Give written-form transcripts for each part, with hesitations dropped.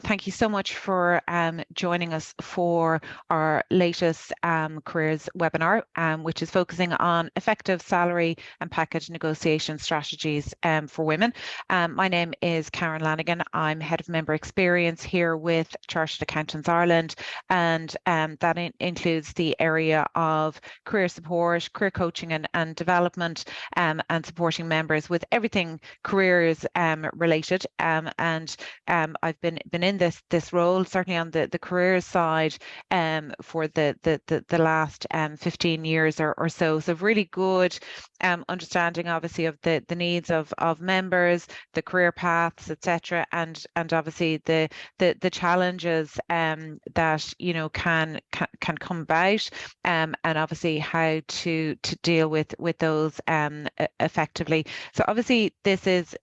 thank you so much for joining us for our latest careers webinar, which is focusing on effective salary and package negotiation strategies for women. My name is Karin Lanigan. I'm Head of Member Experience here with Chartered Accountants Ireland, and that includes the area of career support, career coaching and development, and supporting members with everything careers related. I've been in this role certainly on the career side for the last 15 years or so. So really good understanding obviously of the needs of members, the career paths, etc., and obviously the challenges that can come about, and obviously how to deal with those effectively. So obviously this is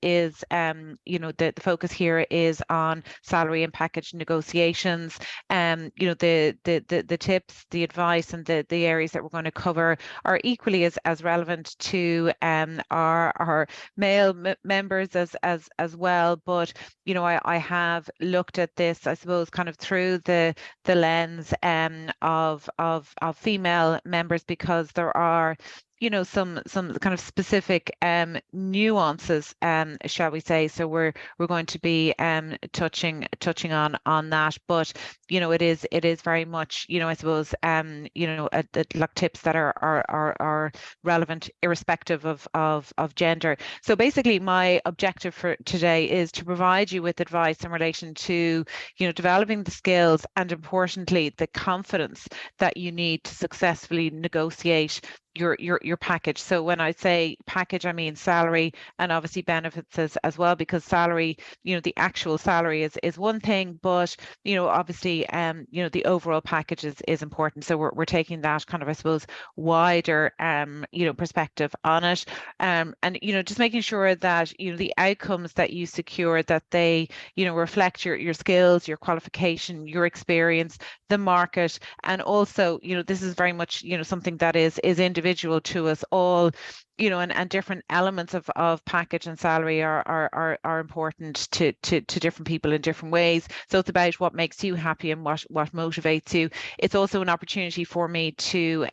the focus here is on salary and package negotiations. The tips, the advice, and the areas that we're going to cover are equally as relevant to our male members as well. But I have looked at this, I suppose, kind of through the lens of female members, because there are some kind of specific nuances, shall we say. So we're going to be touching on that, but it is very much I suppose like tips that are relevant irrespective of gender. So basically my objective for today is to provide you with advice in relation to developing the skills and, importantly, the confidence that you need to successfully negotiate your package. So when I say package, I mean salary and obviously benefits as well, because salary, the actual salary is one thing, but obviously the overall package is important. So we're taking that kind of, I suppose, wider perspective on it, and just making sure that the outcomes that you secure, that they reflect your skills, your qualification, your experience, the market, and also this is very much something that is individual to us all, and different elements of package and salary are important to different people in different ways. So it's about what makes you happy and what motivates you. It's also an opportunity for me to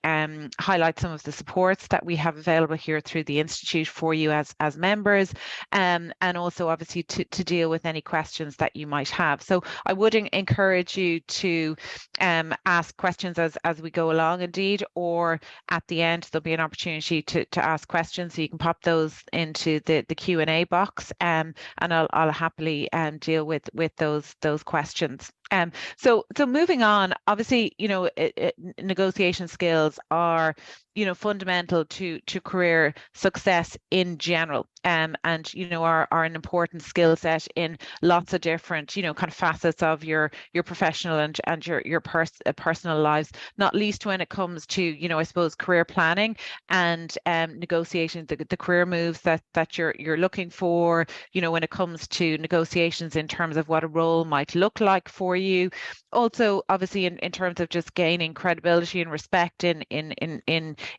highlight some of the supports that we have available here through the Institute for you as members, and also obviously to deal with any questions that you might have. So I would encourage you to ask questions as we go along, indeed, or at the end there'll be an opportunity to ask questions, so you can pop those into the Q&A box, and I'll happily deal with those questions. So moving on, obviously negotiation skills are fundamental to career success in general, and are an important skill set in lots of different kind of facets of your professional and your personal lives, not least when it comes to I suppose career planning and negotiating the career moves that you're looking for, when it comes to negotiations in terms of what a role might look like for you. Also obviously in terms of just gaining credibility and respect in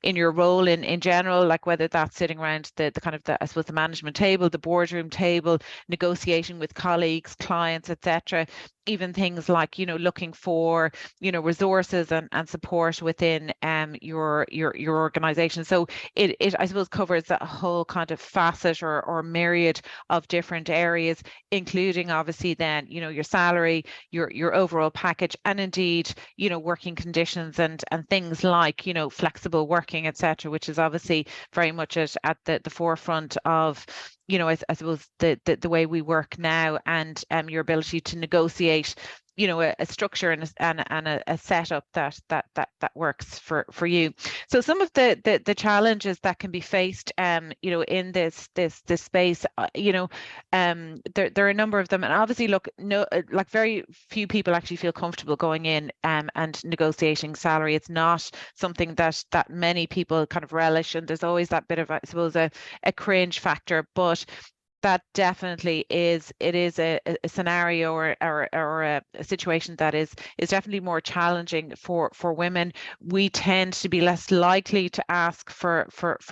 your role in general, like whether that's sitting around the kind of I suppose the management table, the boardroom table, negotiating with colleagues, clients, etc. Even things like looking for resources and support within your organization. So it I suppose covers a whole kind of facet or myriad of different areas, including obviously then your salary, your overall package, and indeed working conditions and things like flexible working, etc., which is obviously very much at the forefront of I suppose the way we work now, and your ability to negotiate a structure and a setup that works for you. So some of the challenges that can be faced in this space, there are a number of them, and obviously like very few people actually feel comfortable going in and negotiating salary. It's not something that many people kind of relish, and there's always that bit of, I suppose, a cringe factor. But that definitely is a scenario or a situation that is definitely more challenging for women. We tend to be less likely to ask for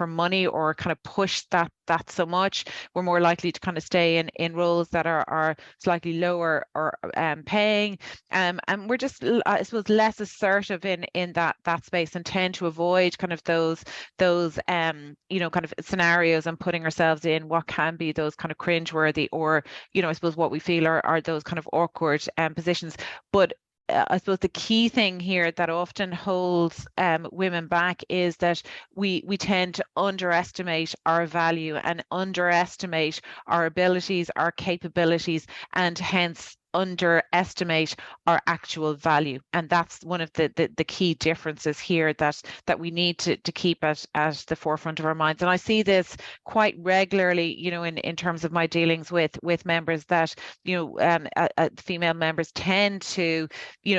money or kind of push that that so much. We're more likely to kind of stay in roles that are slightly lower or paying, and we're just, I suppose, less assertive in that space, and tend to avoid kind of those kind of scenarios, and putting ourselves in what can be those kind of cringeworthy, or I suppose what we feel are those kind of awkward positions. But I suppose the key thing here that often holds women back is that we tend to underestimate our value and underestimate our abilities, our capabilities, and hence underestimate our actual value. And that's one of the key differences here that we need to keep at the forefront of our minds. And I see this quite regularly, in terms of my dealings with members, that female members tend to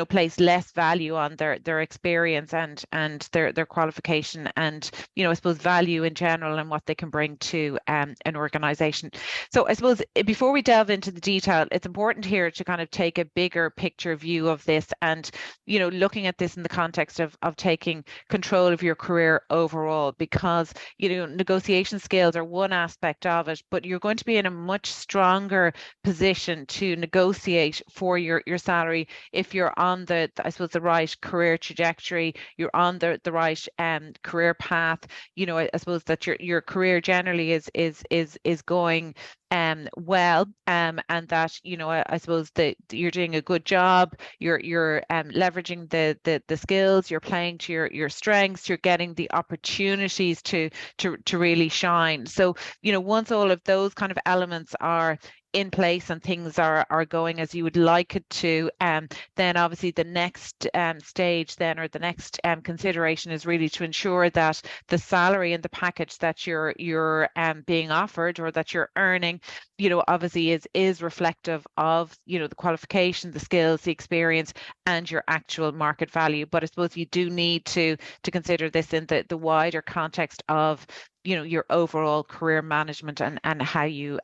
place less value on their experience and their qualification, and I suppose value in general, and what they can bring to an organization. So I suppose before we delve into the detail, it's important here to kind of take a bigger picture view of this, and looking at this in the context of taking control of your career overall, because negotiation skills are one aspect of it, but you're going to be in a much stronger position to negotiate for your salary if you're on the right career trajectory, you're on the right career path. I suppose that your career generally is going well, and that I suppose that you're doing a good job, you're leveraging the skills, you're playing to your strengths, you're getting the opportunities to really shine. So once all of those kind of elements are in place and things are going as you would like it to, then obviously the next stage then, or the next consideration, is really to ensure that the salary and the package that you're being offered, or that you're earning, obviously is reflective of the qualification, the skills, the experience, and your actual market value. But I suppose you do need to consider this in the wider context of your overall career management and how you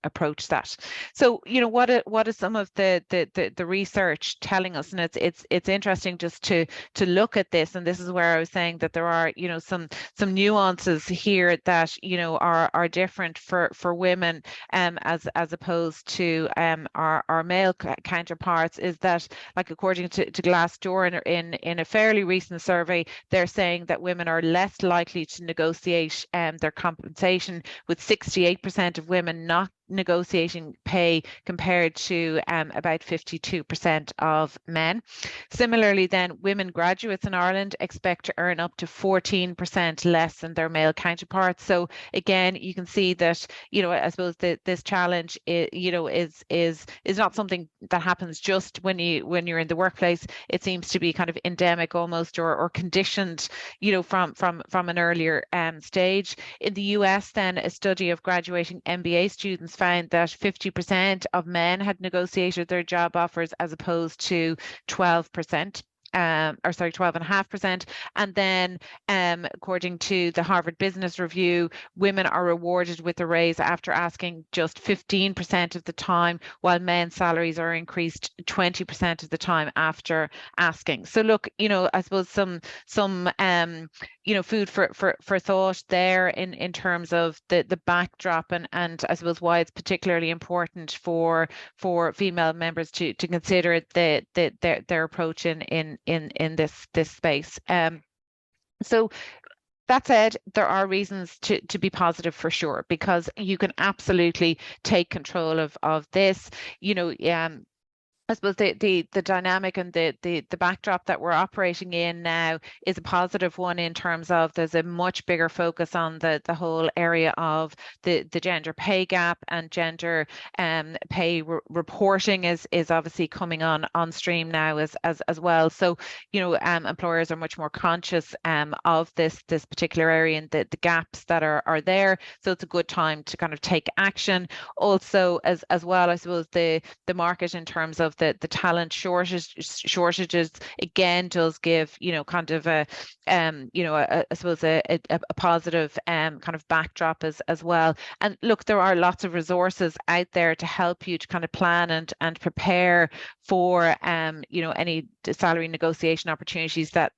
approach that. So what is some of the research telling us? And it's interesting just to look at this, and this is where I was saying that there are some nuances here that are different for women as opposed to our male counterparts. Is that, like, according to Glassdoor, in a fairly recent survey, they're saying that women are less likely to negotiate their compensation, with 68% of women not negotiating pay, compared to about 52% of men. Similarly, then, women graduates in Ireland expect to earn up to 14% less than their male counterparts. So again, you can see that I suppose that this challenge is not something that happens just when you're in the workplace. It seems to be kind of endemic almost, or conditioned from an earlier stage. In the US, then, a study of graduating MBA students found that 50% of men had negotiated their job offers, as opposed to 12%. 12.5%. And then, according to the Harvard Business Review, women are rewarded with a raise after asking just 15% of the time, while men's salaries are increased 20% of the time after asking. So look, I suppose some food for thought there in terms of the backdrop, and I suppose why it's particularly important for female members to consider their approach in this space. So that said, there are reasons to be positive for sure, because you can absolutely take control of this. I suppose the dynamic and the backdrop that we're operating in now is a positive one, in terms of there's a much bigger focus on the whole area of the gender pay gap, and gender pay reporting is obviously coming on stream now as well. So employers are much more conscious of this particular area, and the gaps that are there. So it's a good time to kind of take action. Also, as well, I suppose the market in terms of the talent shortages again does give, kind of a I suppose a positive kind of backdrop as well. And look, there are lots of resources out there to help you to kind of plan and prepare for any salary negotiation opportunities that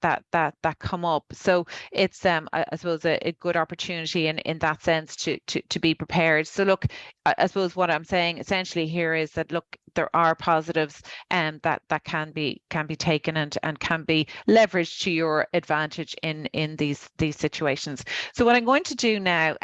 come up. So it's I suppose a good opportunity in that sense to be prepared. So look, I suppose what I'm saying essentially here is that look, there are positives that can be taken and can be leveraged to your advantage in these situations. So what I'm going to do now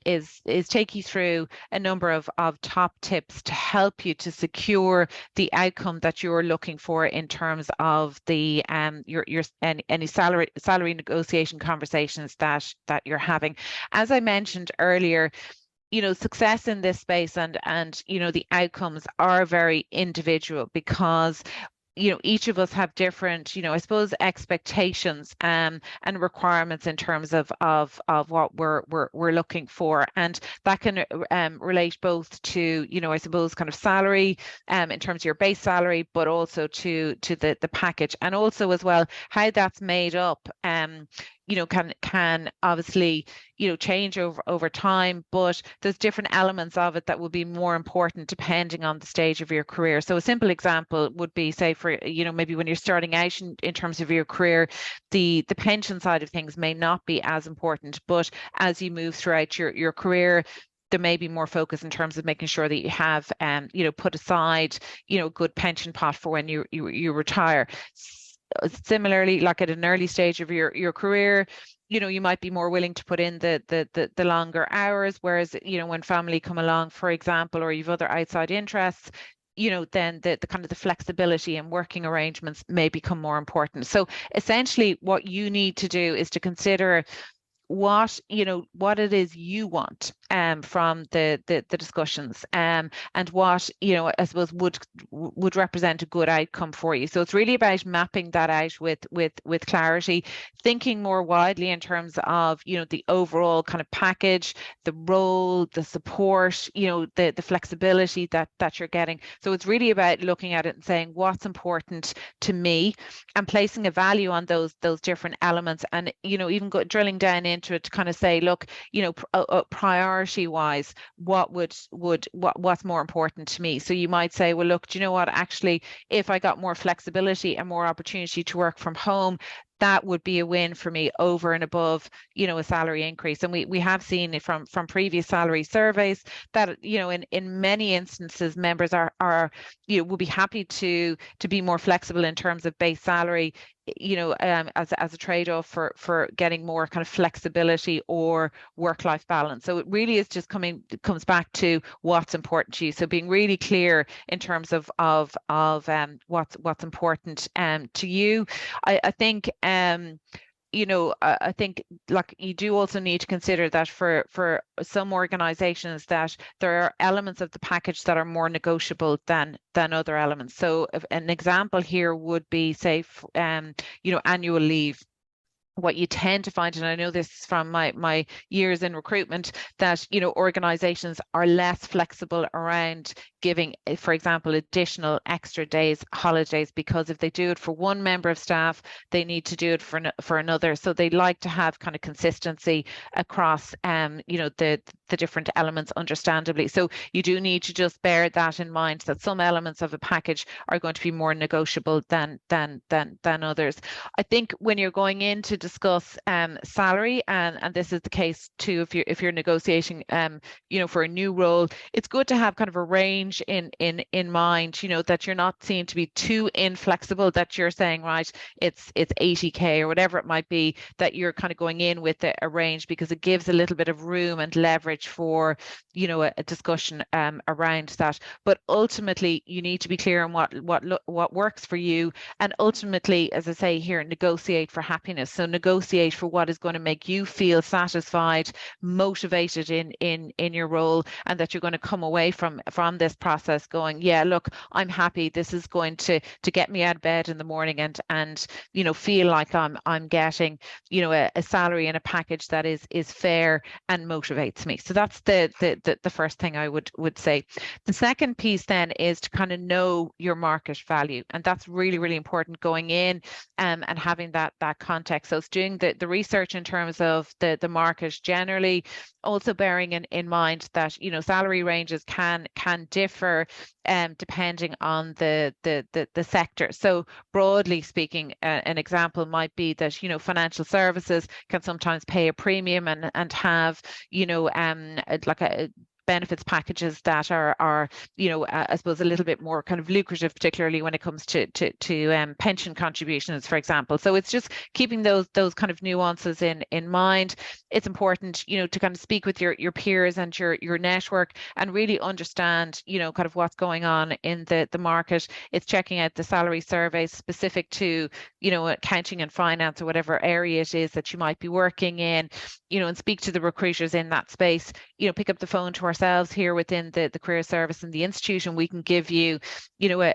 is take you through a number of top tips to help you to secure the outcome that you're looking for in terms of the your any salary negotiation conversations that you're having. As I mentioned earlier, success in this space and the outcomes are very individual, because each of us have different, I suppose, expectations and requirements in terms of what we're looking for, and that can relate both to, I suppose, kind of salary in terms of your base salary, but also to the package, and also as well how that's made up. Can obviously change over time, but there's different elements of it that will be more important depending on the stage of your career. So a simple example would be, say, for maybe when you're starting out in terms of your career, the pension side of things may not be as important, but as you move throughout your career, there may be more focus in terms of making sure that you have put aside a good pension pot for when you retire. Similarly, like at an early stage of your career, you might be more willing to put in the longer hours, whereas when family come along, for example, or you've other outside interests, then the kind of the flexibility and working arrangements may become more important. So essentially what you need to do is to consider what it is you want from the discussions and what I suppose would represent a good outcome for you. So it's really about mapping that out with clarity, thinking more widely in terms of the overall kind of package, the role, the support, the flexibility that you're getting. So it's really about looking at it and saying what's important to me and placing a value on those different elements, and even drilling down into it to kind of say, look, priority wise, what's more important to me. So you might say, well, look, do you know what, actually, if I got more flexibility and more opportunity to work from home, that would be a win for me over and above, a salary increase. And we have seen it from previous salary surveys that, in many instances, members are would be happy to be more flexible in terms of base salary, as a trade-off for getting more kind of flexibility or work-life balance. So it really is just comes back to what's important to you. So being really clear in terms of what's important to you. I think I think like you do also need to consider that for some organizations that there are elements of the package that are more negotiable than other elements. So an example here would be, say, annual leave. What you tend to find, and I know this from my years in recruitment, that organizations are less flexible around giving, for example, additional extra days, holidays, because if they do it for one member of staff, they need to do it for another. So they like to have kind of consistency across the different elements, understandably. So you do need to just bear that in mind, that some elements of a package are going to be more negotiable than others. I think when you're going in to discuss salary, and this is the case too if you're negotiating for a new role, it's good to have kind of a range in mind, that you're not seen to be too inflexible, that you're saying, right, it's 80k or whatever it might be, that you're kind of going in with a range, because it gives a little bit of room and leverage for a discussion around that. But ultimately you need to be clear on what works for you, and ultimately, as I say here, negotiate for happiness. So negotiate for what is going to make you feel satisfied, motivated in your role, and that you're going to come away from this process going, yeah, look, I'm happy. This is going to get me out of bed in the morning and feel like I'm getting a salary and a package that is fair and motivates me. So that's the first thing I would say. The second piece then is to kind of know your market value, and that's really, really important going in and having that context. So it's doing the research in terms of the market generally, also bearing in mind that, you know, salary ranges can differ depending on the sector. So broadly speaking, an example might be that, you know, financial services can sometimes pay a premium and have, you know, like a benefits packages that are you know, I suppose a little bit more kind of lucrative, particularly when it comes to pension contributions, for example. So it's just keeping those kind of nuances in mind. It's important, you know, to kind of speak with your peers and your network and really understand, you know, kind of what's going on in the market. It's checking out the salary surveys specific to, you know, accounting and finance or whatever area it is that you might be working in, you know, and speak to the recruiters in that space. You know, pick up the phone to ourselves here within the career service and the institute, and we can give you, you know, a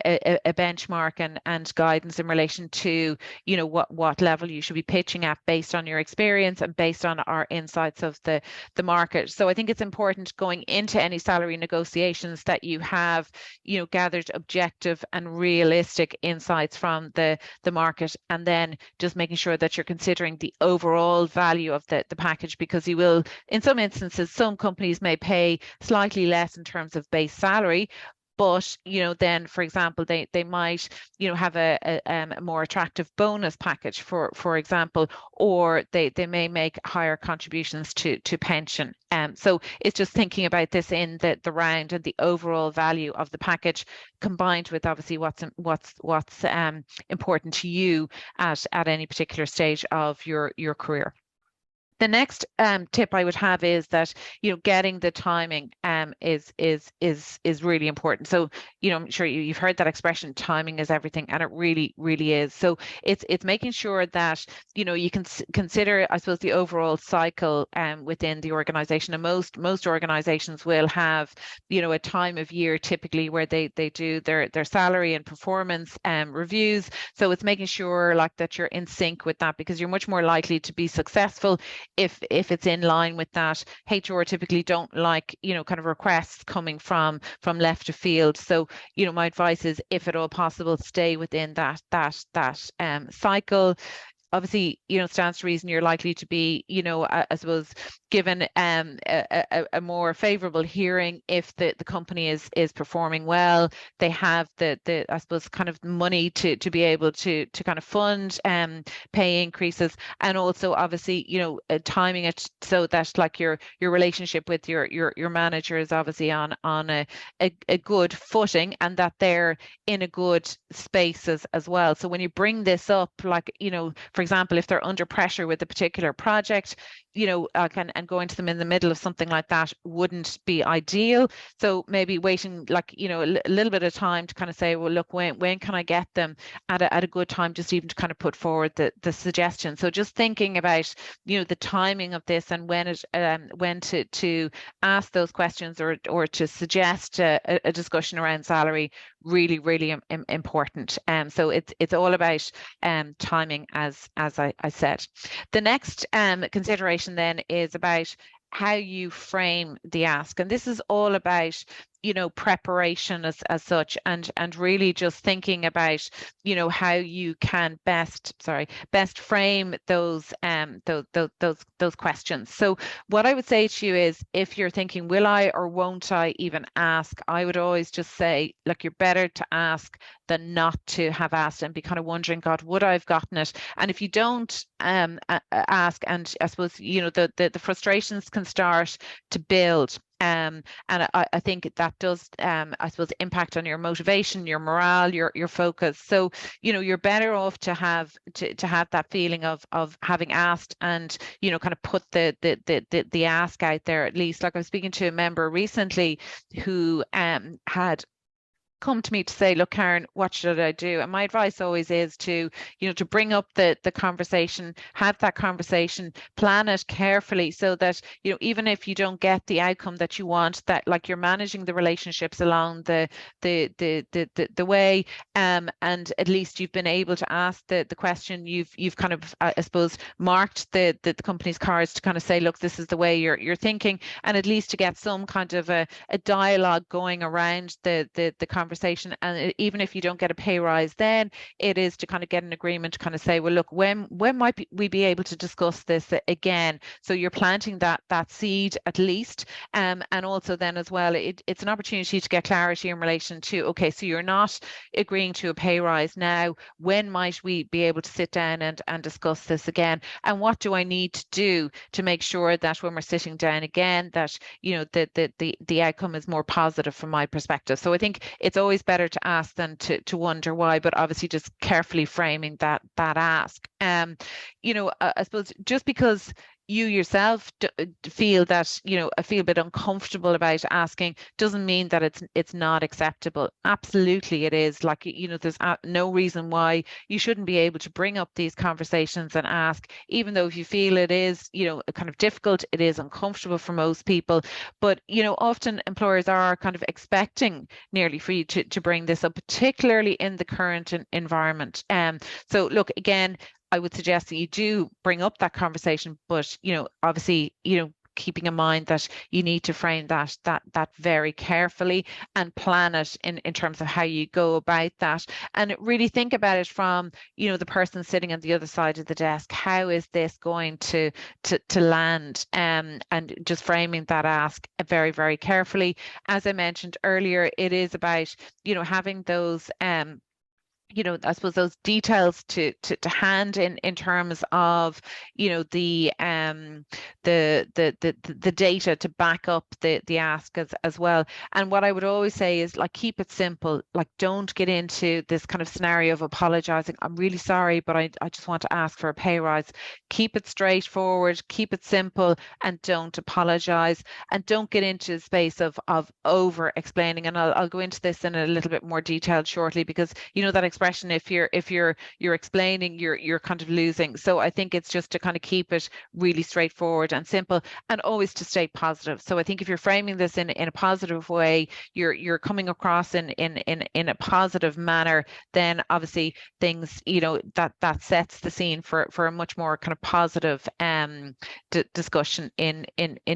benchmark and guidance in relation to, you know, what level you should be pitching at based on your experience and based on our insights of the market. So I think it's important going into any salary negotiations that you have, you know, gathered objective and realistic insights from the market, and then just making sure that you're considering the overall value of the package, because you will, in some instances, some companies may pay slightly less in terms of base salary, but, you know, then, for example, they might, you know, have a more attractive bonus package, for example, or they may make higher contributions to pension. So it's just thinking about this in the round and the overall value of the package, combined with obviously what's important to you at any particular stage of your career. The next tip I would have is that, you know, getting the timing is really important. So, you know, I'm sure you've heard that expression, timing is everything, and it really, really is. So it's making sure that, you know, you can consider, I suppose, the overall cycle within the organization. And most organizations will have, you know, a time of year typically where they do their salary and performance reviews. So it's making sure like that you're in sync with that, because you're much more likely to be successful if it's in line with that. HR typically don't like, you know, kind of requests coming from left of field. So, you know, my advice is, if at all possible, stay within that cycle. Obviously, you know, stands to reason you're likely to be, you know, I suppose, given a more favorable hearing if the company is performing well. They have the I suppose kind of money to be able to kind of fund pay increases, and also obviously, you know, timing it so that like your relationship with your manager is obviously on a good footing, and that they're in a good space as well. So when you bring this up, like, you know, for example, if they're under pressure with a particular project, you know, and going to them in the middle of something like that wouldn't be ideal. So maybe waiting, like, you know, a little bit of time to kind of say, well, look, when can I get them at a good time, just even to kind of put forward the suggestion. So just thinking about, you know, the timing of this and when to ask those questions or to suggest a discussion around salary, really, really important. So it's all about timing, as I said. The next consideration then is about how you frame the ask, and this is all about, you know, preparation as such, and really just thinking about, you know, how you can best frame those questions. So what I would say to you is, if you're thinking, will I or won't I even ask, I would always just say, look, you're better to ask than not to have asked and be kind of wondering, God, would I have gotten it? And if you don't ask, and I suppose, you know, the frustrations can start to build. And I think that does, I suppose, impact on your motivation, your morale, your focus. So, you know, you're better off to have that feeling of having asked, and, you know, kind of put the ask out there at least. Like, I was speaking to a member recently who had come to me to say, look, Karen, what should I do? And my advice always is to, to bring up the conversation, have that conversation, plan it carefully so that, even if you don't get the outcome that you want, that like you're managing the relationships along the way, and at least you've been able to ask the question. You've kind of, I suppose, marked the company's cards to kind of say, look, this is the way you're thinking, and at least to get some kind of a dialogue going around the conversation. And even if you don't get a pay rise, then it is to kind of get an agreement to kind of say, well, look, when might we be able to discuss this again? So you're planting that seed at least, and also then as well, it's an opportunity to get clarity in relation to, okay, so you're not agreeing to a pay rise now. When might we be able to sit down and discuss this again? And what do I need to do to make sure that when we're sitting down again, that the outcome is more positive from my perspective? So I think it's always better to ask than to wonder why, but obviously just carefully framing that ask. I suppose just because you yourself feel that, I feel a bit uncomfortable about asking, doesn't mean that it's not acceptable. Absolutely it is. Like, there's no reason why you shouldn't be able to bring up these conversations and ask, even though if you feel it is, kind of difficult, it is uncomfortable for most people. But, often employers are kind of expecting nearly for you to bring this up, particularly in the current environment. So look, again, I would suggest that you do bring up that conversation, but, obviously, keeping in mind that you need to frame that very carefully and plan it in terms of how you go about that, and really think about it from, the person sitting on the other side of the desk. How is this going to land? And just framing that ask very, very carefully. As I mentioned earlier, it is about, having those I suppose those details to hand in terms of, the data to back up the ask as well. And what I would always say is, like, keep it simple. Like, don't get into this kind of scenario of apologizing. I'm really sorry, but I just want to ask for a pay rise. Keep it straightforward, keep it simple, and don't apologize. And don't get into the space of over explaining. And I'll go into this in a little bit more detail shortly, because that expression, if you're explaining, you're kind of losing. So I think it's just to kind of keep it really straightforward and simple, and always to stay positive. So I think if you're framing this in a positive way, you're coming across in a positive manner, then obviously things, that sets the scene for a much more kind of positive discussion in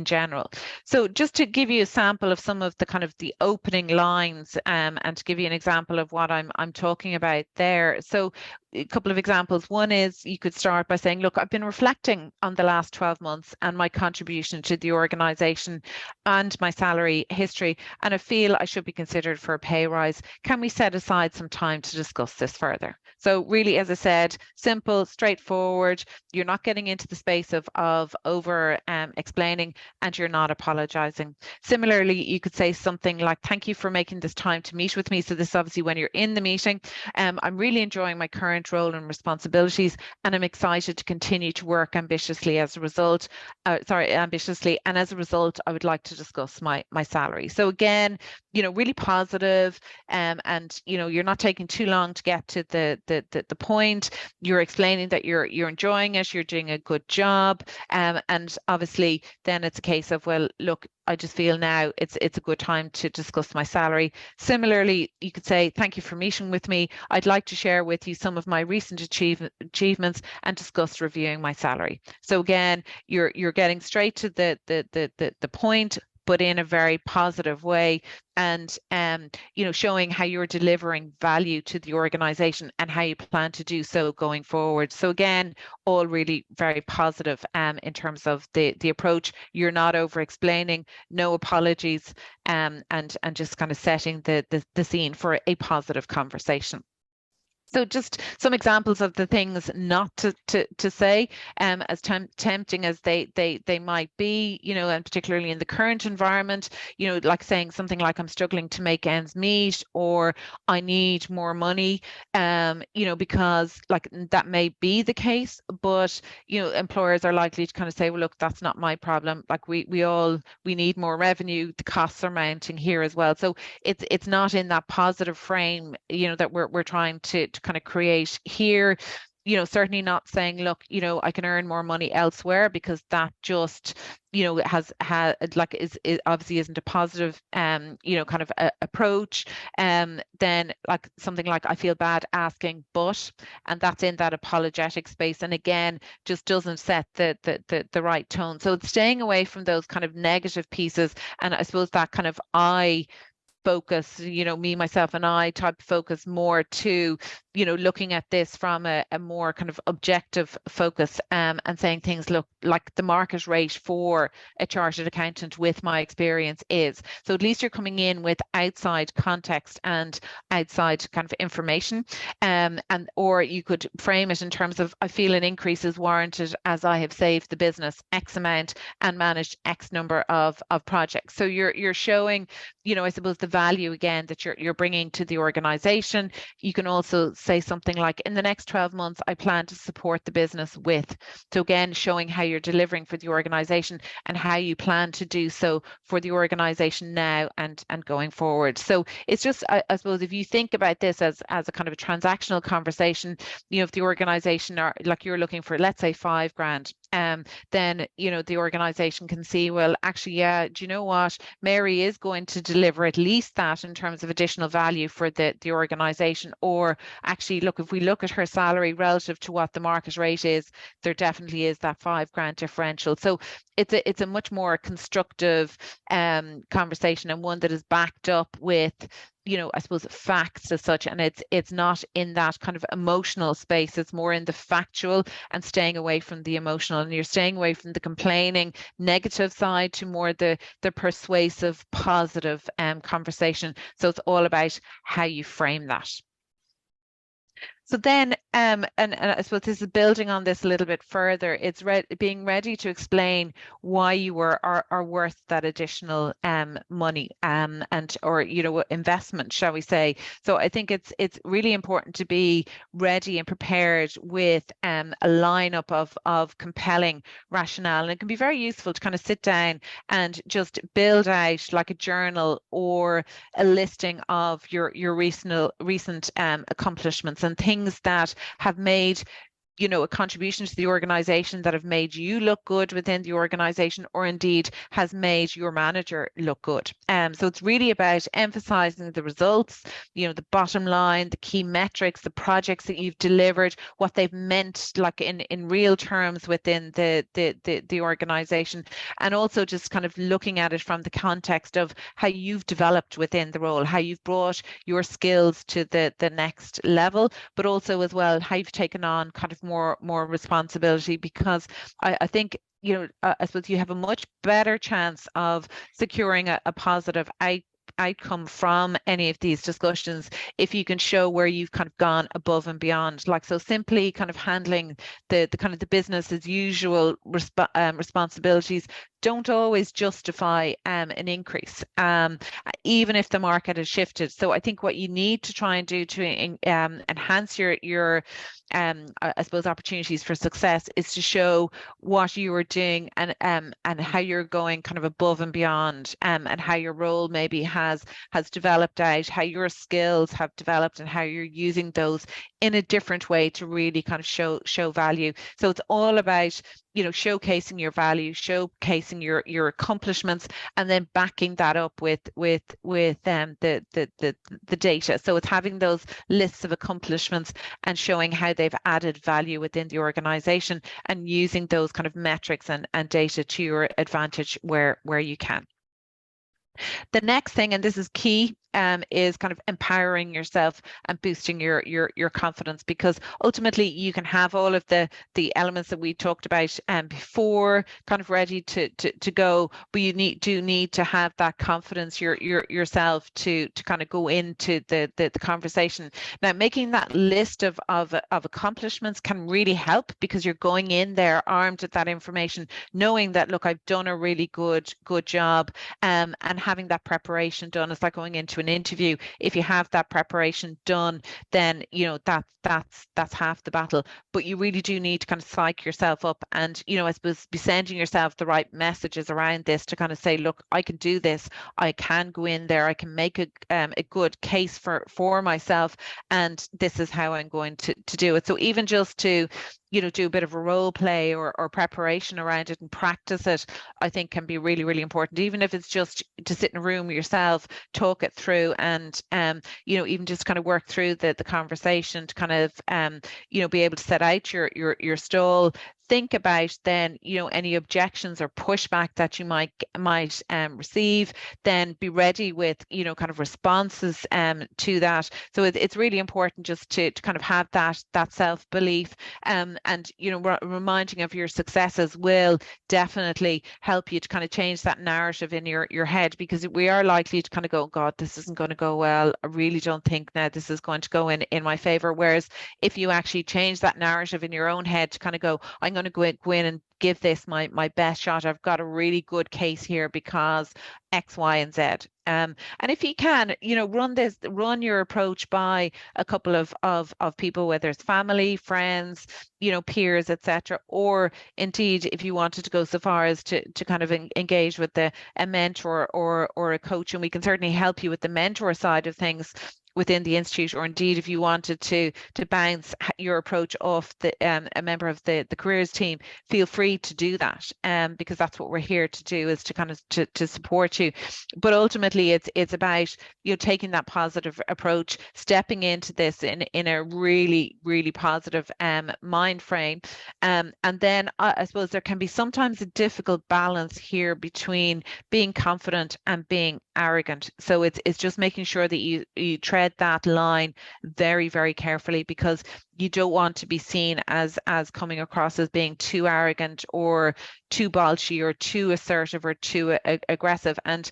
general. So just to give you a sample of some of the kind of the opening lines, and to give you an example of what I'm talking about there. So a couple of examples. One is, you could start by saying, look, I've been reflecting on the last 12 months and my contribution to the organization and my salary history, and I feel I should be considered for a pay rise. Can we set aside some time to discuss this further? So really, as I said, simple, straightforward. You're not getting into the space of over explaining, and you're not apologizing. Similarly, you could say something like, thank you for making this time to meet with me. So this is obviously when you're in the meeting. I'm really enjoying my current role and responsibilities, and I'm excited to continue to work ambitiously as a result. Ambitiously, and as a result, I would like to discuss my salary. So again, really positive, and you're not taking too long to get to the point. You're explaining that you're enjoying it, you're doing a good job, and obviously then it's a case of, well, look, I just feel now it's a good time to discuss my salary. Similarly, you could say, thank you for meeting with me. I'd like to share with you some of my recent achievements and discuss reviewing my salary. So again, you're getting straight to the point, but in a very positive way, and showing how you're delivering value to the organization and how you plan to do so going forward. So again, all really very positive in terms of the approach. You're not over explaining, no apologies, and just kind of setting the scene for a positive conversation. So just some examples of the things not to say, as tempting as they might be, you know, and particularly in the current environment, you know, like saying something like I'm struggling to make ends meet, or I need more money, you know, because like that may be the case, but you know, employers are likely to kind of say, well, look, that's not my problem. Like we need more revenue. The costs are mounting here as well. So it's not in that positive frame, you know, that we're trying to kind of create here. You know, certainly not saying, look, you know, I can earn more money elsewhere, because that just, you know, has like is obviously isn't a positive you know, kind of approach. Then like something like I feel bad asking, but, and that's in that apologetic space, and again just doesn't set the right tone. So it's staying away from those kind of negative pieces, and I suppose that kind of I focus, you know, me, myself, and I type focus more to, you know, looking at this from a more kind of objective focus, and saying things look like the market rate for a chartered accountant with my experience is. So at least you're coming in with outside context and outside kind of information, and or you could frame it in terms of I feel an increase is warranted as I have saved the business X amount and managed X number of projects. So you're showing, you know, I suppose the value again that you're bringing to the organization. You can also say something like, in the next 12 months, I plan to support the business with. So again, showing how you're delivering for the organization and how you plan to do so for the organization now and going forward. So it's just, I suppose, if you think about this as a kind of a transactional conversation, you know, if the organization are like you're looking for, let's say $5,000, then, you know, the organization can see, well, actually, yeah, do you know what? Mary is going to deliver at least that in terms of additional value for the organization. Or actually, look, if we look at her salary relative to what the market rate is, there definitely is that $5,000 differential. So it's a much more constructive conversation, and one that is backed up with, you know, I suppose facts as such, and it's not in that kind of emotional space. It's more in the factual and staying away from the emotional, and you're staying away from the complaining negative side to more the persuasive positive conversation. So it's all about how you frame that. So then, and I suppose this is building on this a little bit further. It's being ready to explain why you are worth that additional money, and or, you know, investment, shall we say? So I think it's really important to be ready and prepared with a lineup of compelling rationale, and it can be very useful to kind of sit down and just build out like a journal or a listing of your recent accomplishments and things that have made, you know, a contribution to the organization, that have made you look good within the organization, or indeed has made your manager look good. So it's really about emphasizing the results, you know, the bottom line, the key metrics, the projects that you've delivered, what they've meant like in real terms within the organization, and also just kind of looking at it from the context of how you've developed within the role, how you've brought your skills to the next level, but also as well how you've taken on kind of more responsibility, because I think, you know, I suppose you have a much better chance of securing a positive outcome from any of these discussions if you can show where you've kind of gone above and beyond. Like, so simply kind of handling the kind of the business as usual responsibilities don't always justify an increase, even if the market has shifted. So I think what you need to try and do to enhance your I suppose opportunities for success is to show what you are doing, and how you're going kind of above and beyond, and how your role maybe has developed out, how your skills have developed, and how you're using those in a different way to really kind of show value. So it's all about, you know, showcasing your value, showcasing your accomplishments, and then backing that up with the data. So it's having those lists of accomplishments and showing how they've added value within the organization, and using those kind of metrics and data to your advantage where you can. The next thing, and this is key, is kind of empowering yourself and boosting your confidence, because ultimately you can have all of the elements that we talked about before kind of ready to go, but you do need to have that confidence yourself to kind of go into the conversation. Now, making that list of accomplishments can really help, because you're going in there armed with that information, knowing that, look, I've done a really good job, and having that preparation done. It's like going into an interview. If you have that preparation done, then that's half the battle. But you really do need to kind of psych yourself up, and I suppose be sending yourself the right messages around this to kind of say, look, I can do this. I can go in there. I can make a good case for myself, and this is how I'm going to do it. So even just to do a bit of a role play or preparation around it and practice it, I think can be really, really important. Even if it's just to sit in a room yourself, talk it through, and even just kind of work through the conversation to kind of be able to set out your stall. Think about then, any objections or pushback that you might receive. Then be ready with, kind of responses to that. So it's really important just to kind of have that self-belief, and reminding of your successes will definitely help you to kind of change that narrative in your head, because we are likely to kind of go, God, this isn't going to go well. I really don't think now this is going to go in my favor. Whereas if you actually change that narrative in your own head to kind of go, I'm going to go in and give this my best shot. I've got a really good case here because X, Y, and Z. And if you can, run your approach by a couple of people, whether it's family, friends, peers, etc. Or indeed, if you wanted to go so far as to kind of engage with a mentor or a coach, and we can certainly help you with the mentor side of things within the institute, or indeed if you wanted to bounce your approach off a member of the careers team, feel free to do that, because that's what we're here to do, is to kind of to support you. But ultimately it's about taking that positive approach, stepping into this in a really, really positive mind frame, and then I suppose there can be sometimes a difficult balance here between being confident and being arrogant. So it's just making sure that you tread that line very, very carefully, because you don't want to be seen as coming across as being too arrogant or too bolshy or too assertive or too aggressive. And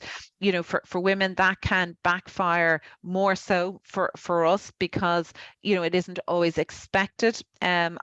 for women, that can backfire more so for us, because it isn't always expected and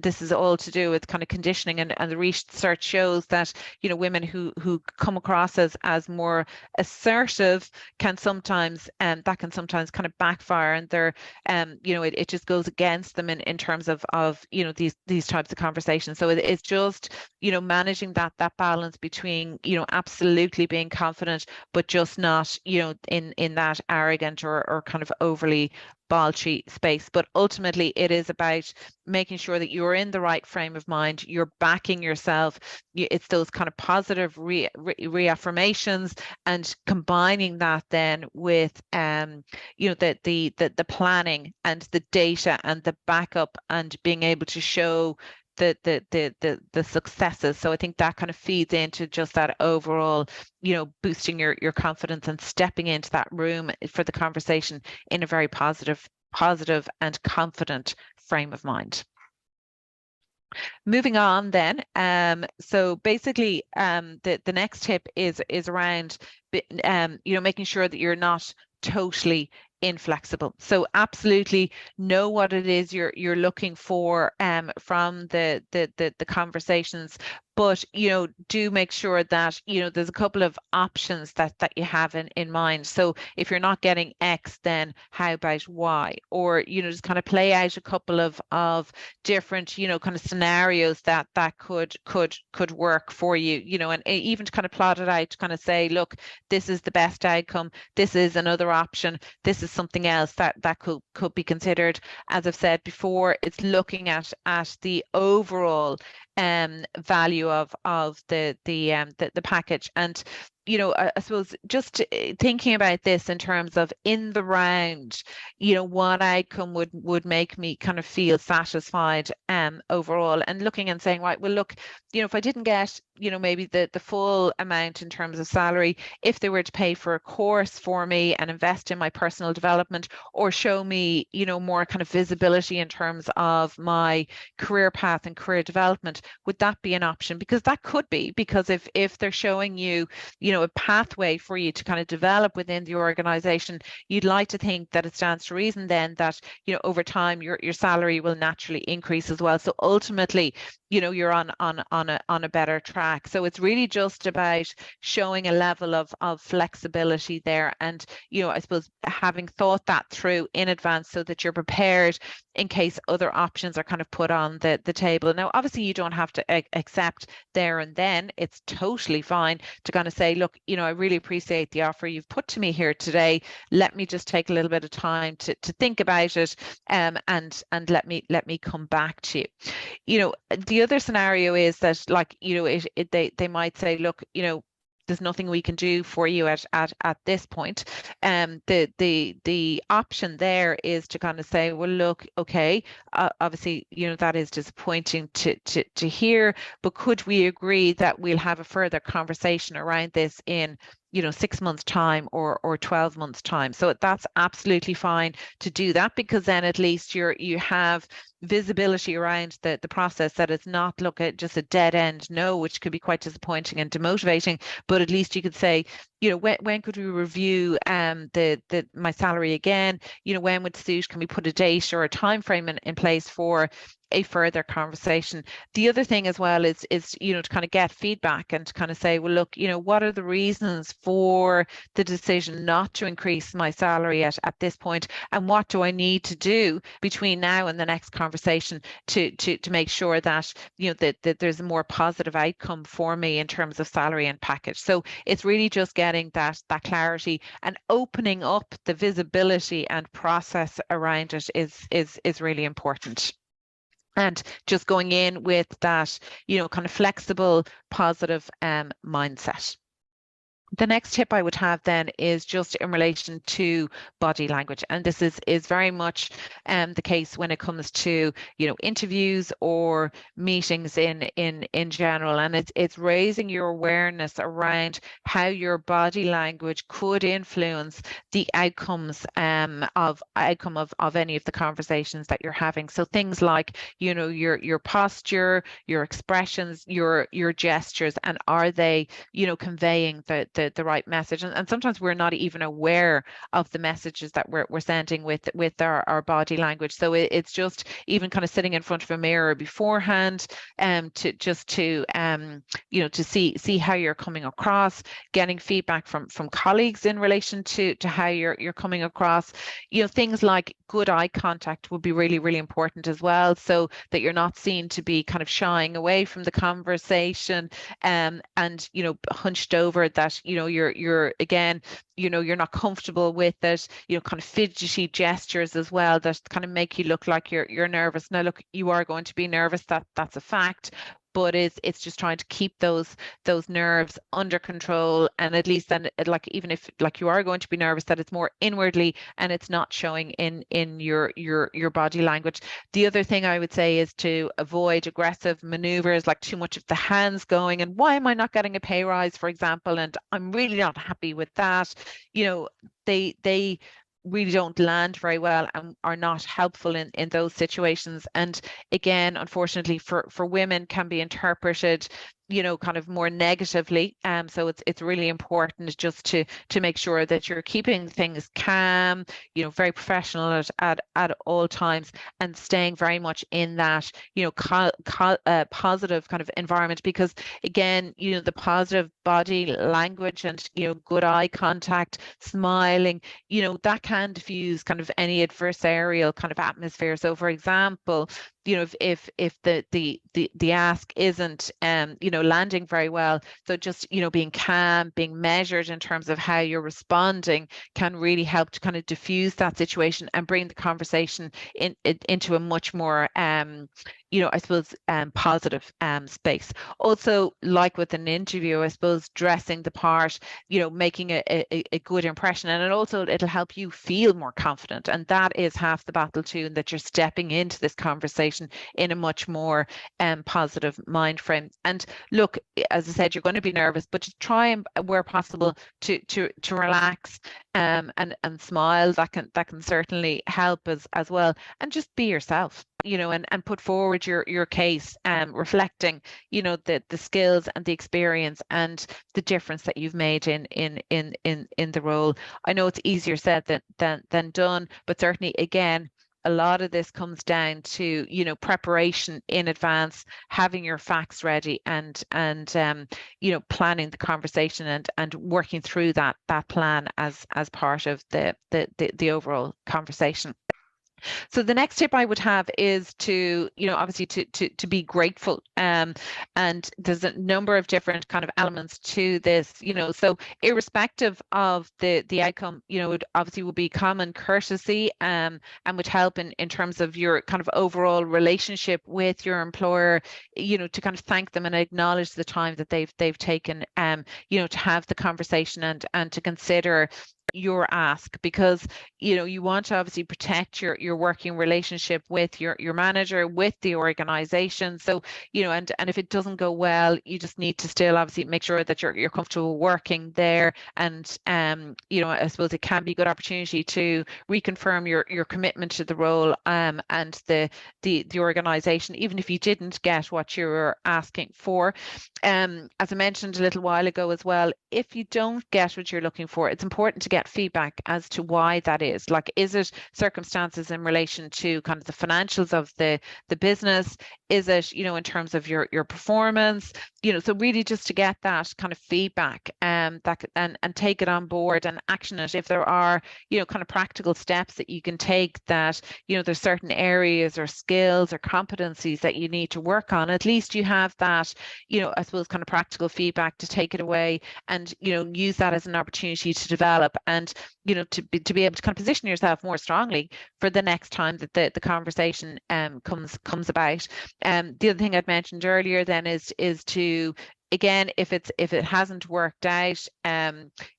this is all to do with kind of conditioning, and the research shows that women who come across as more assertive can sometimes kind of backfire, and they're it just goes against them in terms of these types of conversations. So it's just managing that balance between absolutely being confident, but just not in that arrogant or kind of overly balchy space. But ultimately it is about making sure that you're in the right frame of mind, you're backing yourself. It's those kind of positive reaffirmations, and combining that then with the planning and the data and the backup, and being able to show the successes. So I think that kind of feeds into just that overall, boosting your confidence and stepping into that room for the conversation in a very positive and confident frame of mind. Moving on then, so basically the next tip is around making sure that you're not totally inflexible. So absolutely know what it is you're looking for from the conversations, but do make sure that there's a couple of options that you have in mind. So if you're not getting X, then how about Y? Or just kind of play out a couple of different kind of scenarios that could work for you, and even to kind of plot it out, to kind of say, look, this is the best outcome, this is another option, this is something else that could be considered. As I've said before, it's looking at the overall value of the package. And I suppose just thinking about this in terms of in the round, what outcome would make me kind of feel satisfied overall, and looking and saying, right, well, look, if I didn't get, maybe the full amount in terms of salary, if they were to pay for a course for me and invest in my personal development, or show me, more kind of visibility in terms of my career path and career development, would that be an option? Because that could be, because if they're showing you, a pathway for you to kind of develop within the organization, you'd like to think that it stands to reason then that, over time your salary will naturally increase as well. So ultimately, you're on a better track. So it's really just about showing a level of flexibility there, and I suppose having thought that through in advance so that you're prepared in case other options are kind of put on the table. Now, obviously, you don't have to accept there and then. It's totally fine to kind of say, look, I really appreciate the offer you've put to me here today. Let me just take a little bit of time to think about it, and let me come back to you. The other scenario is that, like, they might say, look, there's nothing we can do for you at this point. The option there is to kind of say, well, look, okay, obviously, that is disappointing to hear, but could we agree that we'll have a further conversation around this in 6 months time or 12 months time? So that's absolutely fine to do that, because then at least you have visibility around the process, that it's not look at just a dead end no, which could be quite disappointing and demotivating, but at least you could say, when could we review my salary again? When would suit? Can we put a date or a time frame in place for a further conversation? The other thing as well is to kind of get feedback and to kind of say, well, look, what are the reasons for the decision not to increase my salary at this point, and what do I need to do between now and the next conversation to make sure that that there's a more positive outcome for me in terms of salary and package. So it's really just getting that clarity and opening up the visibility and process around it is really important. And just going in with that, kind of flexible, positive mindset. The next tip I would have then is just in relation to body language, and this is very much the case when it comes to interviews or meetings in general, and it's raising your awareness around how your body language could influence the outcomes of any of the conversations that you're having. So things like your posture, your expressions, your gestures, and are they conveying the right message? And sometimes we're not even aware of the messages that we're sending with our body language. So it's just even kind of sitting in front of a mirror beforehand, to see how you're coming across, getting feedback from colleagues in relation to how you're coming across. Things like good eye contact would be really, really important as well, so that you're not seen to be kind of shying away from the conversation, and hunched over, that you're again you're not comfortable with it, kind of fidgety gestures as well that kind of make you look like you're nervous. Now look, you are going to be nervous, that's a fact, but it's just trying to keep those nerves under control, and at least then, like, even if like you are going to be nervous, that it's more inwardly and it's not showing in your body language. The other thing I would say is to avoid aggressive maneuvers, like too much of the hands going, and why am I not getting a pay rise, for example, and I'm really not happy with that. They really don't land very well and are not helpful in those situations. And again, unfortunately for women, can be interpreted kind of more negatively. So it's really important just to make sure that you're keeping things calm, very professional at all times, and staying very much in that positive kind of environment, because again, the positive body language and good eye contact, smiling, that can diffuse kind of any adversarial kind of atmosphere. So for example, you know, if the ask isn't you know, landing very well. So just, you know, being calm, being measured in terms of how you're responding can really help to kind of diffuse that situation and bring the conversation into a much more you know, I suppose positive space. Also, like with an interview, I suppose dressing the part, you know, making a good impression, and it'll help you feel more confident, and that is half the battle too, and that you're stepping into this conversation in a much more positive mind frame. And look, as I said, you're going to be nervous, but just try and, where possible, to relax and smile. That can certainly help as well. And just be yourself, you know, and put forward your case, reflecting, you know, the skills and the experience and the difference that you've made in the role. I know it's easier said than done, but certainly, again, a lot of this comes down to, you know, preparation in advance, having your facts ready, and you know, planning the conversation and working through that plan as part of the overall conversation. So the next tip I would have is to, you know, obviously to be grateful. And there's a number of different kind of elements to this, you know, so irrespective of the outcome, you know, it obviously would be common courtesy and would help in terms of your kind of overall relationship with your employer, you know, to kind of thank them and acknowledge the time that they've taken, you know, to have the conversation and to consider your ask, because, you know, you want to obviously protect your working relationship with your manager, with the organization. So, you know, and if it doesn't go well, you just need to still obviously make sure that you're comfortable working there. And you know, I suppose it can be a good opportunity to reconfirm your commitment to the role and the organization, even if you didn't get what you were asking for. As I mentioned a little while ago as well, if you don't get what you're looking for, it's important to get feedback as to why that is. Like, is it circumstances in relation to kind of the financials of the business? Is it, you know, in terms of your performance? You know, so really just to get that kind of feedback and take it on board and action it. If there are, you know, kind of practical steps that you can take, that, you know, there's certain areas or skills or competencies that you need to work on, at least you have that, you know, I suppose kind of practical feedback to take it away and, you know, use that as an opportunity to develop and, you know, to be able to kind of position yourself more strongly for the next time that the conversation comes about. The other thing I'd mentioned earlier then is to, again, if it hasn't worked out,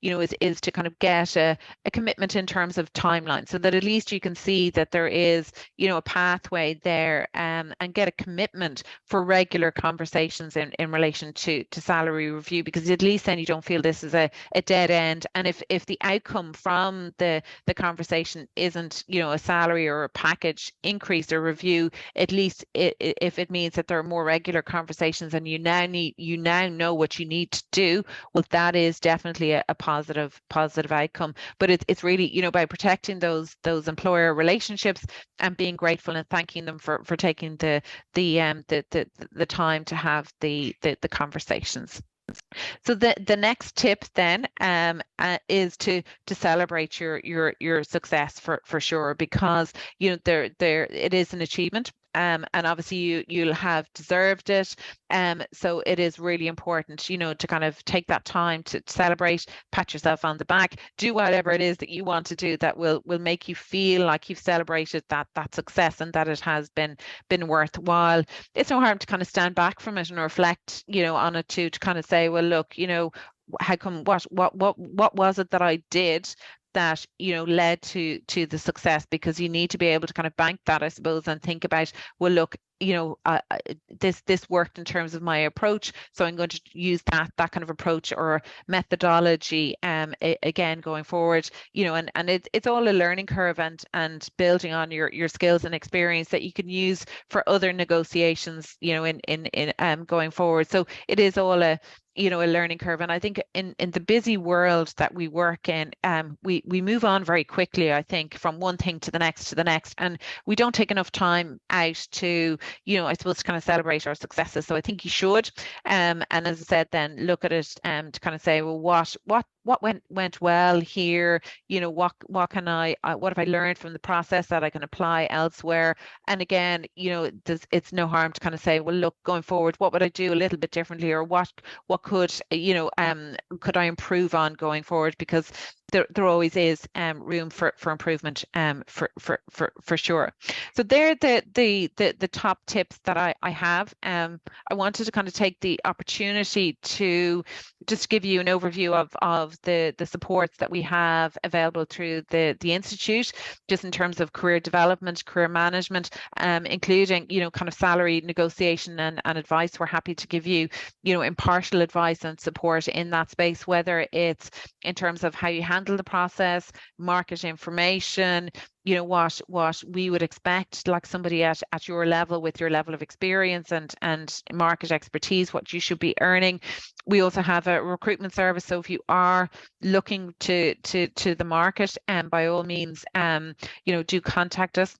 you know, is to kind of get a commitment in terms of timeline, so that at least you can see that there is, you know, a pathway there, and get a commitment for regular conversations in relation to salary review, because at least then you don't feel this is a dead end. And if the outcome from the conversation isn't, you know, a salary or a package increase or review, at least if it means that there are more regular conversations and you now know what you need to do, well, that is definitely a positive outcome. But it's really, you know, by protecting those employer relationships and being grateful and thanking them for taking the time to have the conversations. So the next tip then is to celebrate your success for sure, because, you know, there it is an achievement. And obviously you'll have deserved it. So it is really important, you know, to kind of take that time to celebrate, pat yourself on the back, do whatever it is that you want to do that will make you feel like you've celebrated that success and that it has been worthwhile. It's no harm to kind of stand back from it and reflect, you know, on it to kind of say, well, look, you know, how come, what was it that I did that, you know, led to the success? Because you need to be able to kind of bank that, I suppose, and think about, well, look, you know, this worked in terms of my approach, so I'm going to use that kind of approach or methodology again going forward, you know, and it's all a learning curve and building on your skills and experience that you can use for other negotiations, you know, in going forward. So it is all a, you know, a learning curve. And I think in the busy world that we work in, we move on very quickly, I think, from one thing to the next, and we don't take enough time out to, you know, I suppose, to kind of celebrate our successes. So I think you should, and as I said, then look at it to kind of say, well, what what went well here, you know, what can what have I learned from the process that I can apply elsewhere? And again, you know, it's no harm to kind of say, well, look, going forward, what would I do a little bit differently, or what could, you know, could I improve on going forward? Because there always is room for improvement, for sure. So they're the top tips that I have. I wanted to kind of take the opportunity to just give you an overview of the supports that we have available through the institute, just in terms of career development, career management, including, you know, kind of salary negotiation and advice. We're happy to give you, you know, impartial advice and support in that space, whether it's in terms of how you handle the process, market information, you know, what we would expect, like somebody at your level, with your level of experience and market expertise, what you should be earning. We also have a recruitment service, so if you are looking to the market, by all means, you know, do contact us.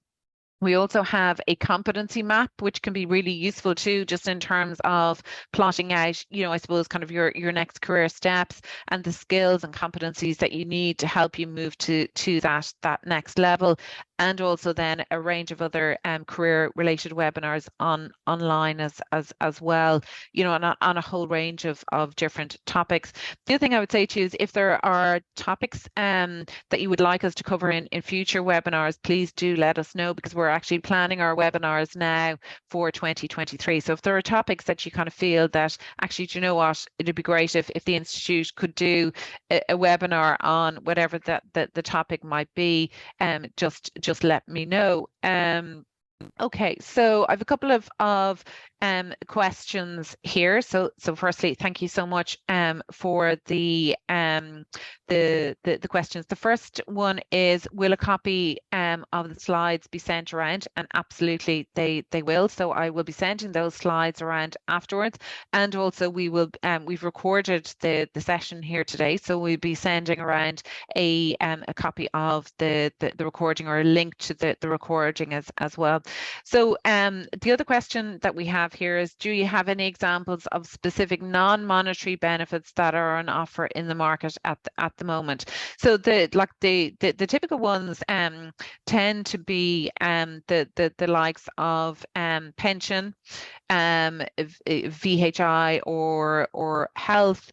We also have a competency map, which can be really useful too, just in terms of plotting out, you know, I suppose kind of your next career steps and the skills and competencies that you need to help you move to that next level. And also then a range of other career related webinars online as well, you know, on a whole range of different topics. The other thing I would say to you is, if there are topics that you would like us to cover in future webinars, please do let us know, because we're actually planning our webinars now for 2023. So if there are topics that you kind of feel that actually, do you know what, it'd be great if the Institute could do a webinar on whatever the topic might be, just let me know. Okay, so I have a couple of questions here. So firstly, thank you so much for the questions. The first one is, will a copy of the slides be sent around? And absolutely they will. So I will be sending those slides around afterwards. And also we will we've recorded the session here today, so we'll be sending around a copy of the recording, or a link to the recording as well. So the other question that we have here is, do you have any examples of specific non-monetary benefits that are on offer in the market at the moment? So the typical ones tend to be the likes of pension, VHI or health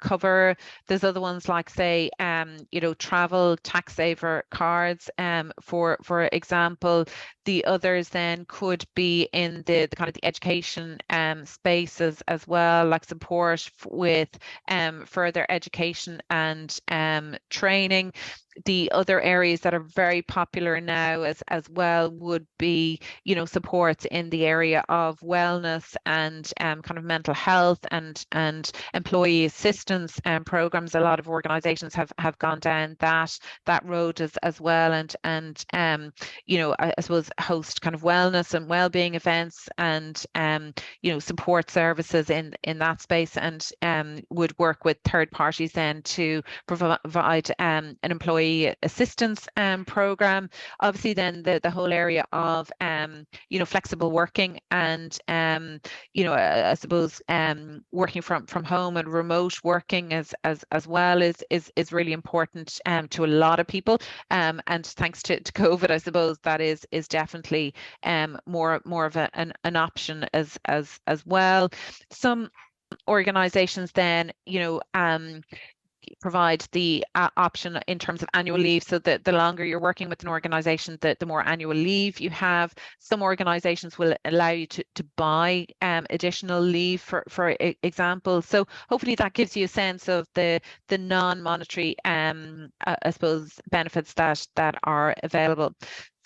cover. There's other ones like, say, you know, travel tax saver cards, for example. The others then could be in the kind of the education spaces as well, like support with further education and training. The other areas that are very popular now as well would be, you know, supports in the area of wellness and kind of mental health and employee assistance programs. A lot of organizations have gone down that road as well, and you know, I suppose host kind of wellness and wellbeing events and you know, support services in that space, and would work with third parties then to provide an employee assistance program. Obviously then the whole area of you know, flexible working and you know, I suppose working from home and remote working as well is really important to a lot of people, and thanks to COVID, I suppose that is definitely more of an option as well. Some organizations then, you know, provide the option in terms of annual leave, so that the longer you're working with an organization, the more annual leave you have. Some organizations will allow you to buy additional leave, for example. So hopefully that gives you a sense of the non-monetary I suppose benefits that are available.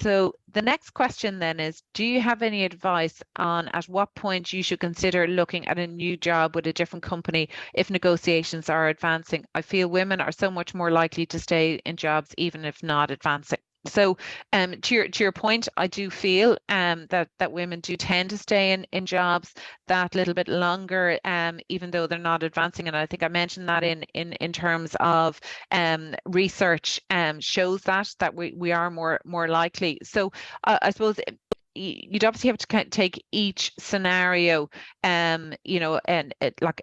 So the next question then is, do you have any advice on at what point you should consider looking at a new job with a different company if negotiations are advancing? I feel women are so much more likely to stay in jobs even if not advancing. So to your point, I do feel that women do tend to stay in jobs that little bit longer, even though they're not advancing. And I think I mentioned that in terms of research shows that we are more likely. So I suppose you'd obviously have to take each scenario, you know, and like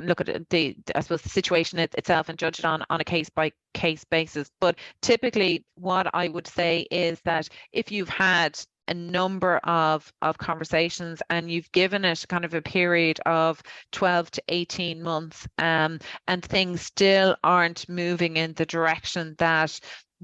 look at the I suppose the situation itself and judge it on a case by case basis. But typically, what I would say is that if you've had a number of conversations and you've given it kind of a period of 12 to 18 months, and things still aren't moving in the direction that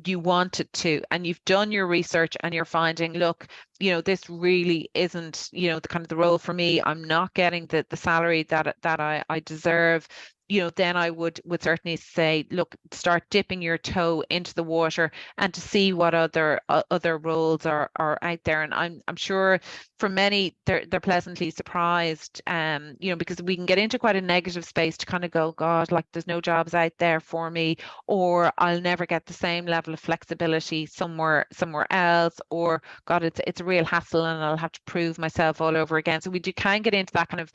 you want it to, and you've done your research and you're finding, look, you know, this really isn't, you know, the kind of the role for me. I'm not getting the salary that I deserve. You know, then I would certainly say, look, start dipping your toe into the water and to see what other roles are out there. And I'm sure for many they're pleasantly surprised, you know, because we can get into quite a negative space to kind of go, God, like there's no jobs out there for me, or I'll never get the same level of flexibility somewhere else, or God, it's a real hassle and I'll have to prove myself all over again. So we can get into that kind of,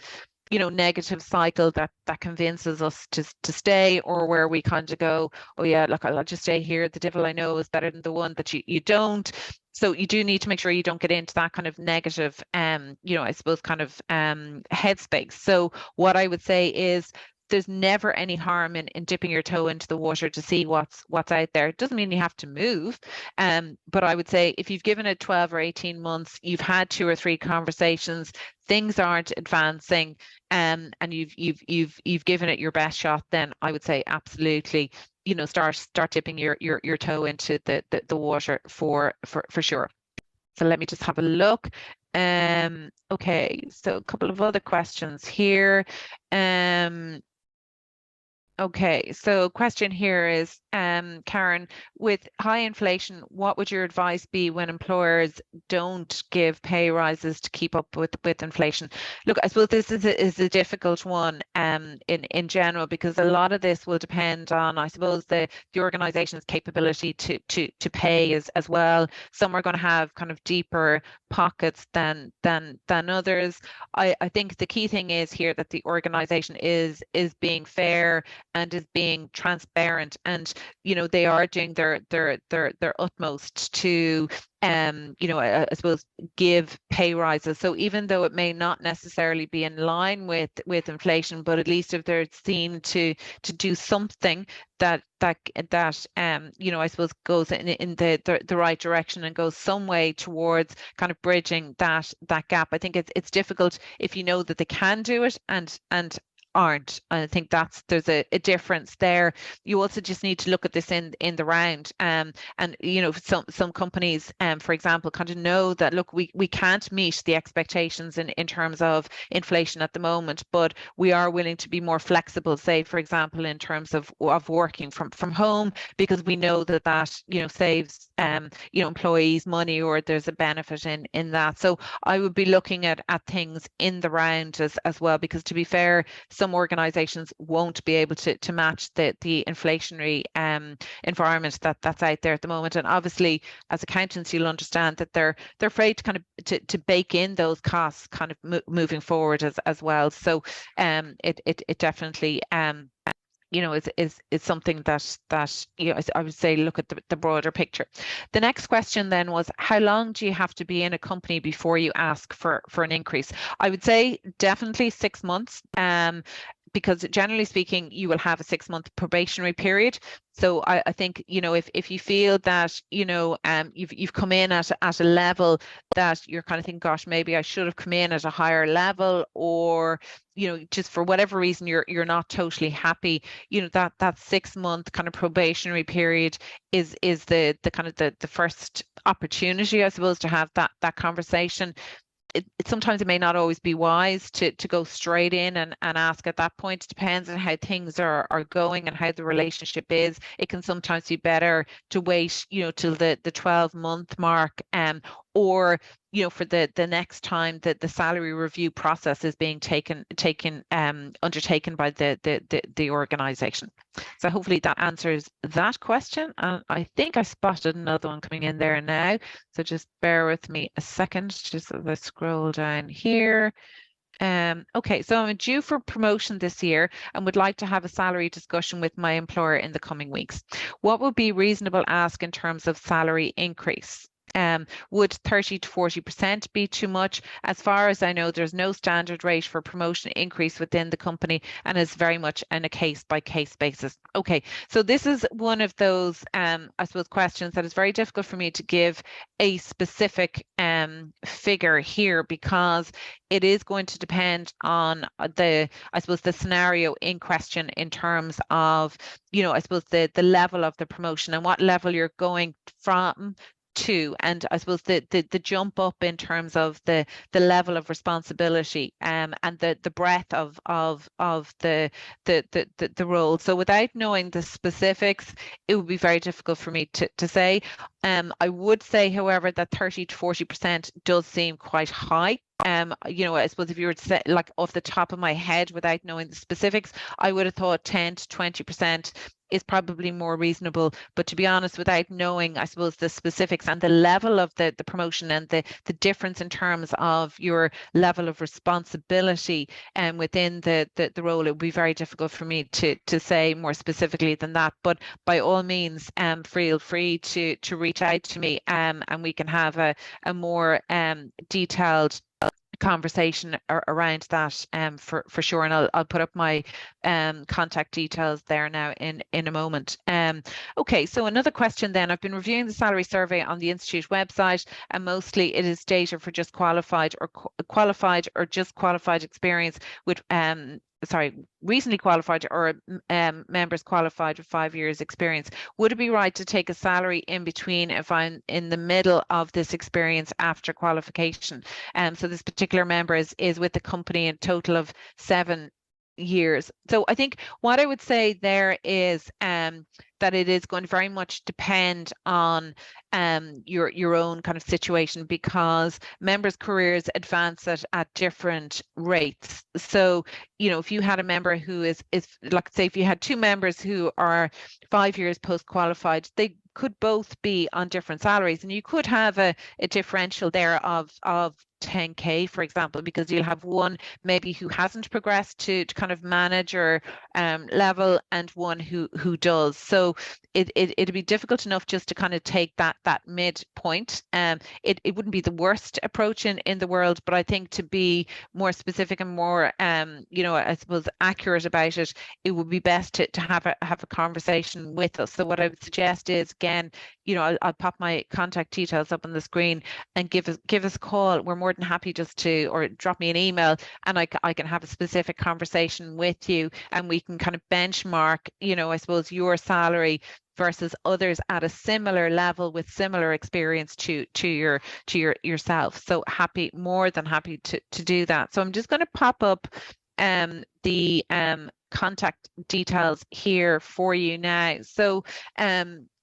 you know, negative cycle that convinces us to stay, or where we kind of go, oh yeah, look, I'll just stay here. The devil I know is better than the one that you don't. So you do need to make sure you don't get into that kind of negative, you know, I suppose kind of headspace. So what I would say is, there's never any harm in dipping your toe into the water to see what's out there. It doesn't mean you have to move. But I would say if you've given it 12 or 18 months, you've had 2 or 3 conversations, things aren't advancing, and you've given it your best shot, then I would say absolutely, you know, start dipping your toe into the water for sure. So let me just have a look. Okay, so a couple of other questions here. Okay, so question here is, Karin, with high inflation, what would your advice be when employers don't give pay rises to keep up with inflation? Look, I suppose this is a difficult one, in general, because a lot of this will depend on, I suppose, the organization's capability to pay as well. Some are going to have kind of deeper pockets than others. I think the key thing is here that the organization is being fair and is being transparent, and you know, they are doing their utmost to you know, I suppose give pay rises. So even though it may not necessarily be in line with inflation, but at least if they're seen to do something that you know, I suppose goes in the right direction and goes some way towards kind of bridging that gap. I think it's difficult if you know that they can do it and aren't. I think there's a difference there. You also just need to look at this in the round, and you know, some companies, for example, kind of know that, look, we can't meet the expectations in terms of inflation at the moment, but we are willing to be more flexible, say for example in terms of working from home, because we know that you know, saves you know, employees money, or there's a benefit in that. So I would be looking at things in the round as well, because to be fair, some organizations won't be able to match the inflationary environment that's out there at the moment. And obviously, as accountants, you'll understand that they're afraid to kind of to bake in those costs kind of moving forward as well. So it definitely you know, is something that you know, I would say look at the broader picture. The next question then was, how long do you have to be in a company before you ask for an increase? I would say definitely 6 months. Because generally speaking, you will have a 6-month probationary period. So I think, you know, if you feel that, you know, you've come in at a level that you're kind of thinking, gosh, maybe I should have come in at a higher level, or, you know, just for whatever reason you're not totally happy, you know, that 6-month kind of probationary period is the kind of the first opportunity, I suppose, to have that conversation. Sometimes it may not always be wise to go straight in and ask at that point. It depends on how things are going and how the relationship is. It can sometimes be better to wait, you know, till the 12-month mark, or you know, for the next time that the salary review process is being undertaken by the organization. So hopefully that answers that question. And I think I spotted another one coming in there now. So just bear with me a second, just as I scroll down here. Okay, so I'm due for promotion this year and would like to have a salary discussion with my employer in the coming weeks. What would be reasonable ask in terms of salary increase? Would 30 to 40% be too much? As far as I know, there's no standard rate for promotion increase within the company, and is very much on a case by case basis. Okay, so this is one of those, I suppose, questions that is very difficult for me to give a specific figure here, because it is going to depend on I suppose, the scenario in question in terms of, I suppose, the level of the promotion and what level you're going from to, and I suppose the jump up in terms of the level of responsibility, and the breadth of the role. So without knowing the specifics, it would be very difficult for me to say. I would say, however, that 30 to 40% does seem quite high. I suppose if you were to say, like, off the top of my head without knowing the specifics, I would have thought 10 to 20% is probably more reasonable. But to be honest, without knowing, I suppose, the specifics and the level of the promotion and the difference in terms of your level of responsibility within the role, it would be very difficult for me to say more specifically than that. But by all means, feel free to reach out to me, and we can have a more detailed conversation around that, for sure. And I'll put up my contact details there now in a moment. Okay, so another question then. I've been reviewing the salary survey on the Institute website, and mostly it is data for just qualified or just qualified experience with recently qualified or members qualified with 5 years experience. Would it be right to take a salary in between if I'm in the middle of this experience after qualification? So this particular member is with the company a total of 7 years. So I think what I would say there is that it is going to very much depend on your own kind of situation, because members' careers advance at different rates. So, if you had a member who is like, say, if you had two members who are 5 years post-qualified, they could both be on different salaries, and you could have a differential there of 10K, for example, because you'll have one maybe who hasn't progressed to kind of manager level, and one who does. So it'd be difficult enough just to kind of take that midpoint. It wouldn't be the worst approach in the world, but I think to be more specific and more I suppose accurate about it, it would be best to have a conversation with us. So what I would suggest is, again, I'll pop my contact details up on the screen, and give us a call. We're more than happy just to, or drop me an email, and I can have a specific conversation with you, and we can kind of benchmark, I suppose, your salary versus others at a similar level with similar experience to yourself. So more than happy to do that. So I'm just going to pop up the contact details here for you now. So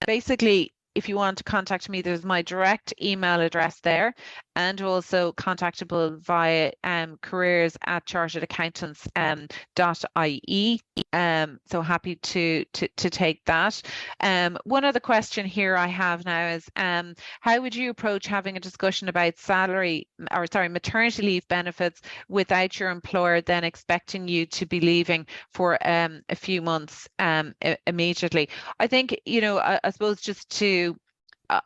basically, if you want to contact me, there's my direct email address there, and also contactable via careers@charteredaccountants.ie. So happy to take that. One other question here I have now is, how would you approach having a discussion about maternity leave benefits without your employer then expecting you to be leaving for a few months immediately? I think, I suppose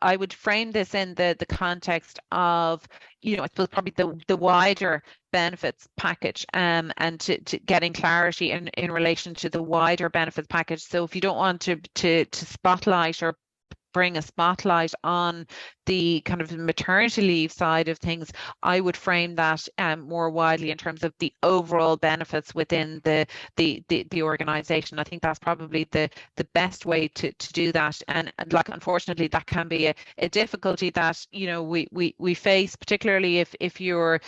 I would frame this in the context of, I suppose, probably the wider benefits package, and to getting clarity in relation to the wider benefits package. So if you don't want to spotlight or bring a spotlight on the kind of maternity leave side of things, I would frame that more widely in terms of the overall benefits within the organization. I think that's probably the best way to do that. And like, unfortunately, that can be a difficulty that we face, particularly if you're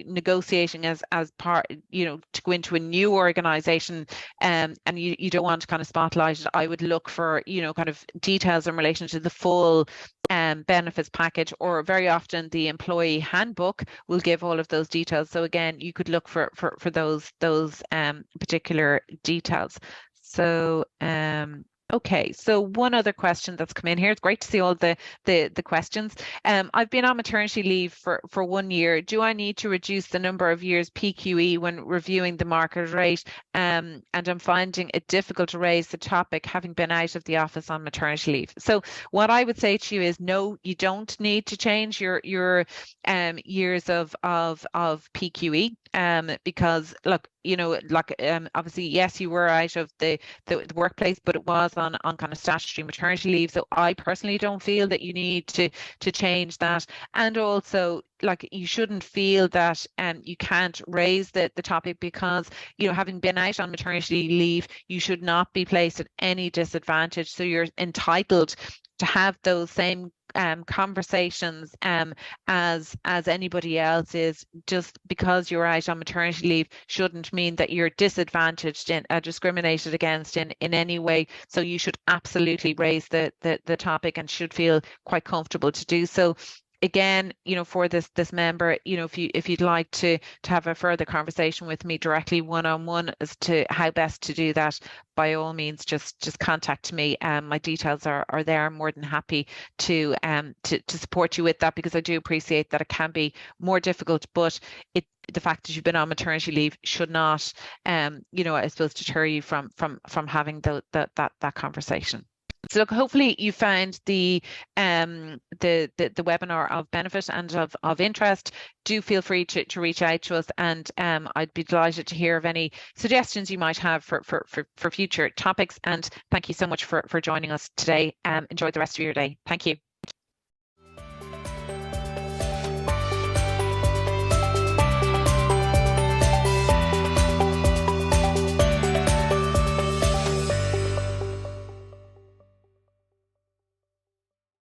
negotiating as part, to go into a new organization, and you don't want to kind of spotlight it. I would look for, kind of details in relation to the full benefits package, or very often the employee handbook will give all of those details. So again, you could look for those particular details. So Okay, so one other question that's come in here. It's great to see all the questions. I've been on maternity leave for 1 year. Do I need to reduce the number of years PQE when reviewing the market rate? And I'm finding it difficult to raise the topic having been out of the office on maternity leave. So what I would say to you is no, you don't need to change your years of PQE. Because look, you know, like obviously, yes, you were out of the workplace, but it was on kind of statutory maternity leave. So I personally don't feel that you need to change that. And also, like, you shouldn't feel that you can't raise the topic because, you know, having been out on maternity leave, you should not be placed at any disadvantage. So you're entitled to have those same conversations as anybody else is. Just because you're out on maternity leave shouldn't mean that you're disadvantaged in discriminated against in any way. So you should absolutely raise the topic and should feel quite comfortable to do so. Again, you know, for this member, you know, if you'd like to have a further conversation with me directly one-on-one as to how best to do that, by all means, just contact me. My details are there. I'm more than happy to support you with that, because I do appreciate that it can be more difficult, but the fact that you've been on maternity leave should not, you know, I suppose, deter you from having that conversation. So look, hopefully you found the webinar of benefit and of interest. Do feel free to reach out to us, and I'd be delighted to hear of any suggestions you might have for future topics. And thank you so much for joining us today. Enjoy the rest of your day. Thank you.